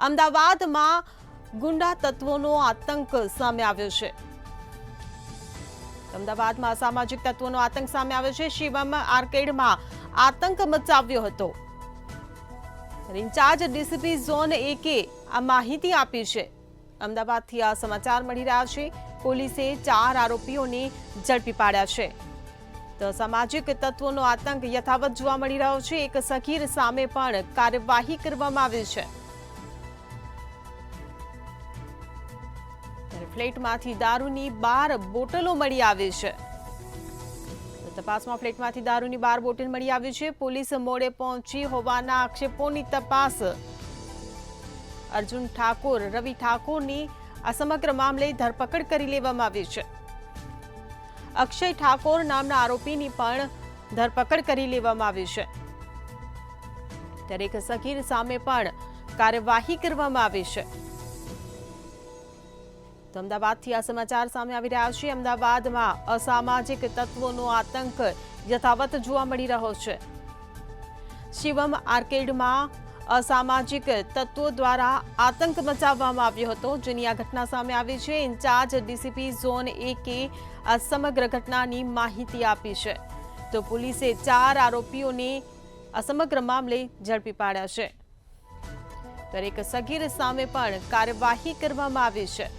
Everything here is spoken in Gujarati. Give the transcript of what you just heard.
અમદાવાદમાં ગુંડા તત્વોનો આતંક સામે આવ્યો છે। અમદાવાદમાં અસામાજિક તત્વોનો આતંક સામે આવ્યો છે। શિવમ આર્કેડમાં આતંક મચાવ્યો હતો। ઇન્ચાર્જ ડીસીપી ઝોન 1 આ માહિતી આપી છે। અમદાવાદથી આ સમાચાર મળી રહ્યા છે। પોલીસે 4 આરોપીઓને ઝડપી પાડ્યા છે। તો સામાજિક તત્વોનો આતંક યથાવત જોવા મળી રહ્યો છે। એક સગીર સામે પણ કાર્યવાહી કરવામાં આવી છે। ફ્લેટમાંથી દારૂની 12 બોટલો મળી આવી છે। તપાસમાં ફ્લેટમાંથી દારૂની 12 બોટલ મળી આવી છે। પોલીસ મોડે પહોંચી હોવાના આક્ષેપોની તપાસ અર્જુન ઠાકોર, રવિ ઠાકોરની આ સમગ્ર મામલે ધરપકડ કરી લેવામાં આવી છે। અક્ષય ઠાકોર નામના આરોપીની પણ ધરપકડ કરી લેવામાં આવી છે। ત્યારે એક સગીર સામે પણ કાર્યવાહી કરવામાં આવી છે। તો અમદાવાદથી આ સમાચાર સામે આવી રહ્યા છે। અમદાવાદમાં અસામાજિક તત્વોનો આતંક યથાવત જોવા મળી રહ્યો છે। શિવમ આર્કેડમાં અસામાજિક તત્વો દ્વારા આતંક મચાવવામાં આવ્યો હતો, જેની આ ઘટના સામે આવી છે। ઇન્ચાર્જ ડીસીપી ઝોન 1 આ સમગ્ર ઘટનાની માહિતી આપી છે। તો પોલીસે 4 આરોપીઓને આ સમગ્ર મામલે ઝડપી પાડ્યા છે। દરેક સગીર સામે પણ કાર્યવાહી કરવામાં આવી છે।